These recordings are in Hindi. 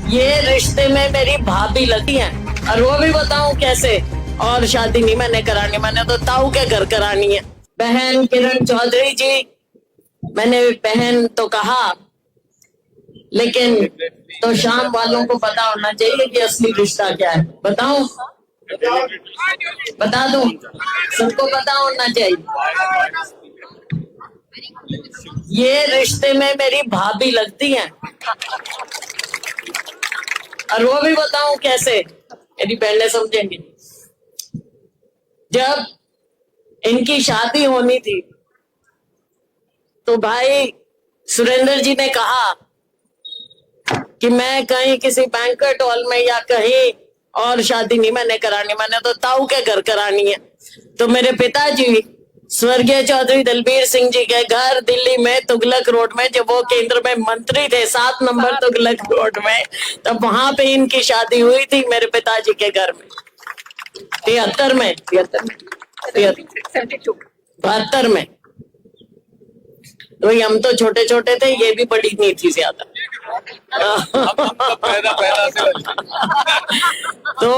ये रिश्ते में मेरी भाभी लगती हैं और वो भी बताऊं कैसे। और शादी नहीं मैंने करानी, मैंने तो ताऊ के घर करानी है। बहन किरण चौधरी जी, मैंने बहन तो कहा, लेकिन तो शाम वालों को पता होना चाहिए कि असली रिश्ता क्या है। बताऊं, बता दूं, सबको पता होना चाहिए। ये रिश्ते में मेरी भाभी लगती हैं और वो भी बताऊं कैसे, मेरी बहनें समझेंगी। जब इनकी शादी होनी थी तो भाई सुरेंद्र जी ने कहा कि मैं कहीं किसी बैंक्वेट हॉल में या कहीं और शादी नहीं मैंने करानी, मैंने तो ताऊ के घर करानी है। तो मेरे पिताजी स्वर्गीय चौधरी दलबीर सिंह जी के घर दिल्ली में तुगलक रोड में, जब वो केंद्र में मंत्री थे 7 नंबर तुगलक रोड में, तब वहां पे इनकी शादी हुई थी मेरे पिताजी के घर में 72 में। तो हम तो छोटे छोटे थे, ये भी बड़ी नहीं थी ज्यादा। तो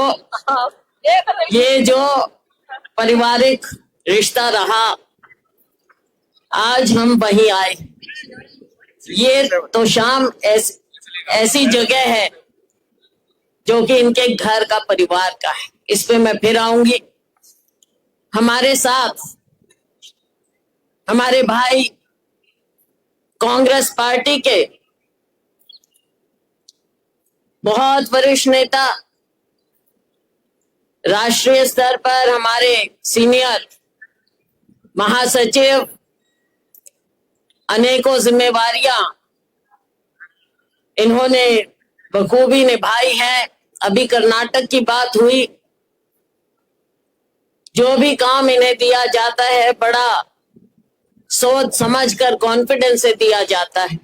ये जो पारिवारिक रिश्ता रहा, आज हम वहीं आए। ये तो शाम ऐसी जगह है जो कि इनके घर का परिवार का है, इस पे मैं फिर आऊंगी। हमारे साथ हमारे भाई कांग्रेस पार्टी के बहुत वरिष्ठ नेता, राष्ट्रीय स्तर पर हमारे सीनियर महासचिव, अनेकों जिम्मेवारियां इन्होंने बखूबी निभाई है। अभी कर्नाटक की बात हुई, जो भी काम इन्हें दिया जाता है बड़ा सोच समझकर कॉन्फिडेंस से दिया जाता है।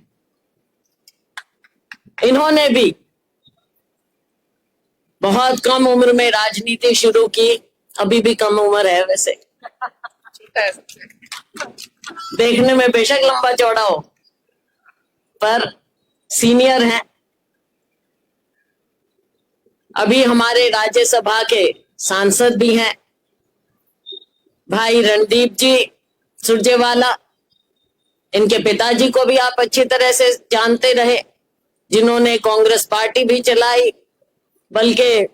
इन्होंने भी बहुत कम उम्र में राजनीति शुरू की, अभी भी कम उम्र है वैसे, देखने में बेशक लंबा चौड़ा हो, पर सीनियर हैं। अभी हमारे राज्यसभा के सांसद भी हैं भाई रणदीप जी सुरजेवाला। इनके पिताजी को भी आप अच्छी तरह से जानते रहे, जिन्होंने कांग्रेस पार्टी भी चलाई। बल्कि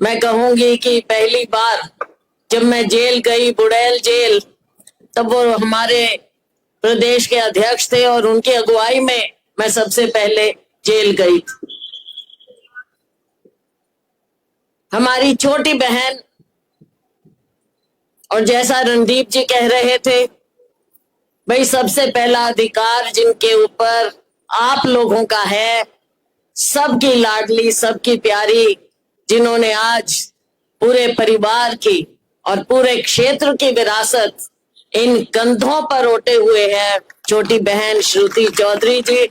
मैं कहूंगी कि पहली बार जब मैं जेल गई, बुड़ैल जेल, तब वो हमारे प्रदेश के अध्यक्ष थे और उनकी अगुवाई में मैं सबसे पहले जेल गई थी। हमारी छोटी बहन, और जैसा रणदीप जी कह रहे थे, भाई सबसे पहला अधिकार जिनके ऊपर आप लोगों का है, सबकी लाडली, सबकी प्यारी, जिन्होंने आज पूरे परिवार की और पूरे क्षेत्र की विरासत इन कंधों पर ओटे हुए है, छोटी बहन श्रुति चौधरी जी।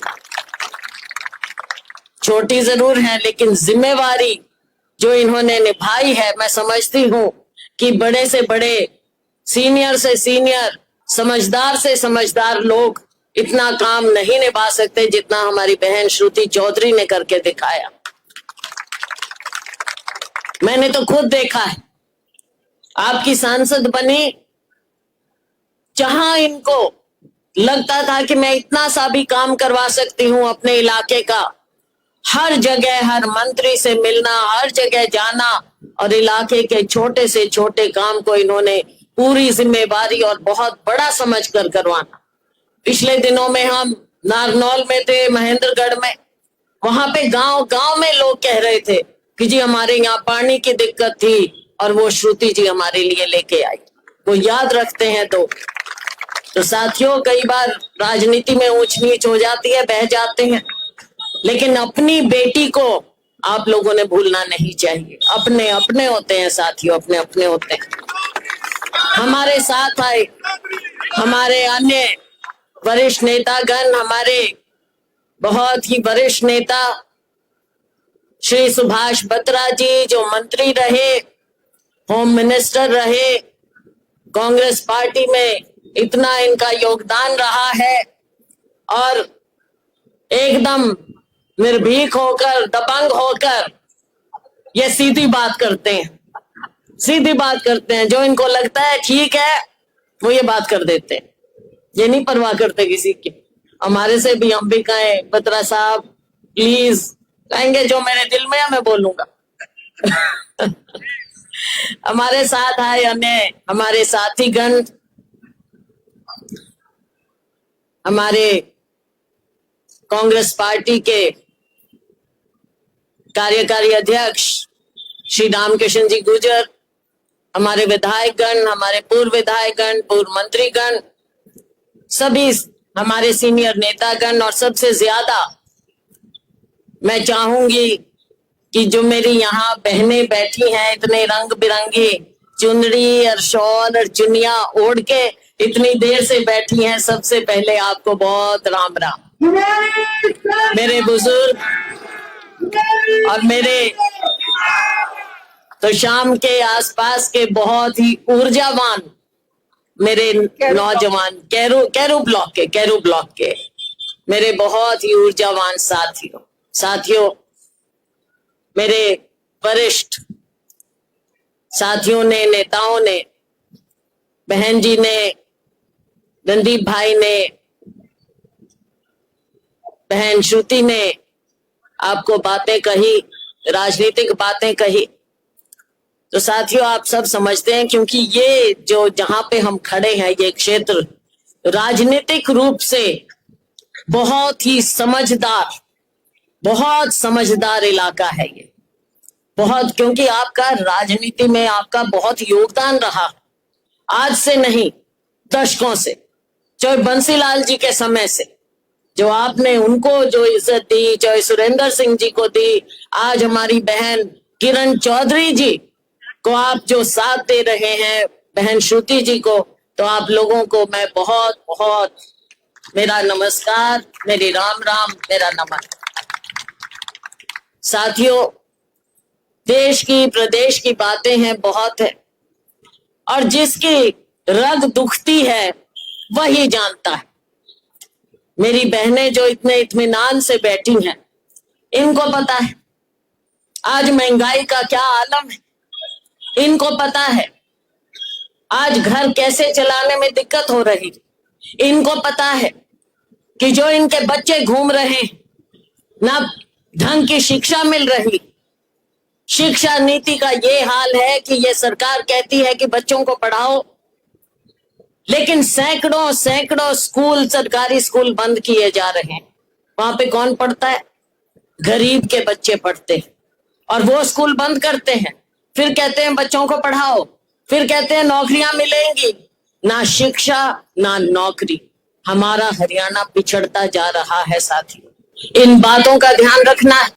छोटी जरूर है, लेकिन जिम्मेवारी जो इन्होंने निभाई है, मैं समझती हूं कि बड़े से बड़े, सीनियर से सीनियर, समझदार से समझदार लोग इतना काम नहीं निभा सकते जितना हमारी बहन श्रुति चौधरी ने करके दिखाया। मैंने तो खुद देखा है, आपकी सांसद बनी, जहां इनको लगता था कि मैं इतना सा भी काम करवा सकती हूं अपने इलाके का, हर जगह हर मंत्री से मिलना, हर जगह जाना और इलाके के छोटे से छोटे काम को इन्होंने पूरी जिम्मेवारी और बहुत बड़ा समझकर करवाना। पिछले दिनों में हम नारनौल में थे, महेंद्रगढ़ में, वहां पे गांव गांव में लोग कह रहे थे कि जी हमारे यहाँ पानी की दिक्कत थी और वो श्रुति जी हमारे लिए लेके आई। वो याद रखते हैं। तो साथियों, कई बार राजनीति में ऊंच नीच हो जाती है, बह जाते हैं, लेकिन अपनी बेटी को आप लोगों ने भूलना नहीं चाहिए। अपने अपने होते हैं साथियों, अपने अपने होते हैं। हमारे साथ आए हमारे अन्य वरिष्ठ नेतागण, हमारे बहुत ही वरिष्ठ नेता श्री सुभाष बत्रा जी, जो मंत्री रहे, होम मिनिस्टर रहे, कांग्रेस पार्टी में इतना इनका योगदान रहा है और एकदम निर्भीक होकर, दबंग होकर ये सीधी बात करते हैं, सीधी बात करते हैं। जो इनको लगता है ठीक है वो ये बात कर देते हैं, ये नहीं परवाह करते किसी की। हमारे से भी हम भी कहें बत्रा साहब प्लीज, कहेंगे जो मेरे दिल में है मैं बोलूंगा। हमारे साथ आए हमारे साथीगण, हमारे कांग्रेस पार्टी के कार्यकारी अध्यक्ष श्री रामकिशन जी गुर्जर, हमारे विधायकगण, हमारे पूर्व विधायकगण, पूर्व मंत्रीगण, सभी हमारे सीनियर नेतागण, और सबसे ज्यादा मैं चाहूंगी कि जो मेरी यहाँ बहनें बैठी हैं, इतने रंग बिरंगी चुनरी और शॉल और चुनिया ओढ़ के इतनी देर से बैठी हैं, सबसे पहले आपको बहुत राम राम। मेरे बुजुर्ग और मेरे तो शाम के आसपास के बहुत ही ऊर्जावान मेरे नौजवान कैरू ब्लॉक के मेरे बहुत ही ऊर्जावान साथियों, मेरे वरिष्ठ साथियों ने, नेताओं ने, बहन जी ने, रणदीप भाई ने, बहन श्रुति ने आपको बातें कही, राजनीतिक बातें कही। तो साथियों आप सब समझते हैं, क्योंकि ये जो जहां पे हम खड़े हैं ये क्षेत्र राजनीतिक रूप से बहुत ही बहुत समझदार इलाका है ये, बहुत, क्योंकि आपका राजनीति में आपका बहुत योगदान रहा, आज से नहीं दशकों से, चाहे बंसीलाल जी के समय से जो आपने उनको जो इज्जत दी, चाहे सुरेंद्र सिंह जी को दी, आज हमारी बहन किरण चौधरी जी को आप जो साथ दे रहे हैं, बहन श्रुति जी को, तो आप लोगों को मैं बहुत बहुत मेरा नमस्कार, मेरी राम राम, मेरा नमन। साथियों देश की प्रदेश की बातें हैं, बहुत है, और जिसकी रग दुखती है वही जानता है। मेरी बहनें जो इतने इत्मीनान से बैठी हैं, इनको पता है आज महंगाई का क्या आलम है, इनको पता है आज घर कैसे चलाने में दिक्कत हो रही, इनको पता है कि जो इनके बच्चे घूम रहे हैं, ना ढंग की शिक्षा मिल रही, शिक्षा नीति का ये हाल है कि ये सरकार कहती है कि बच्चों को पढ़ाओ, लेकिन सैकड़ों स्कूल, सरकारी स्कूल बंद किए जा रहे हैं। वहां पे कौन पढ़ता है? गरीब के बच्चे पढ़ते हैं, और वो स्कूल बंद करते हैं, फिर कहते हैं बच्चों को पढ़ाओ, फिर कहते हैं नौकरियां मिलेंगी। ना शिक्षा ना नौकरी, हमारा हरियाणा पिछड़ता जा रहा है साथियों, इन बातों का ध्यान रखना है।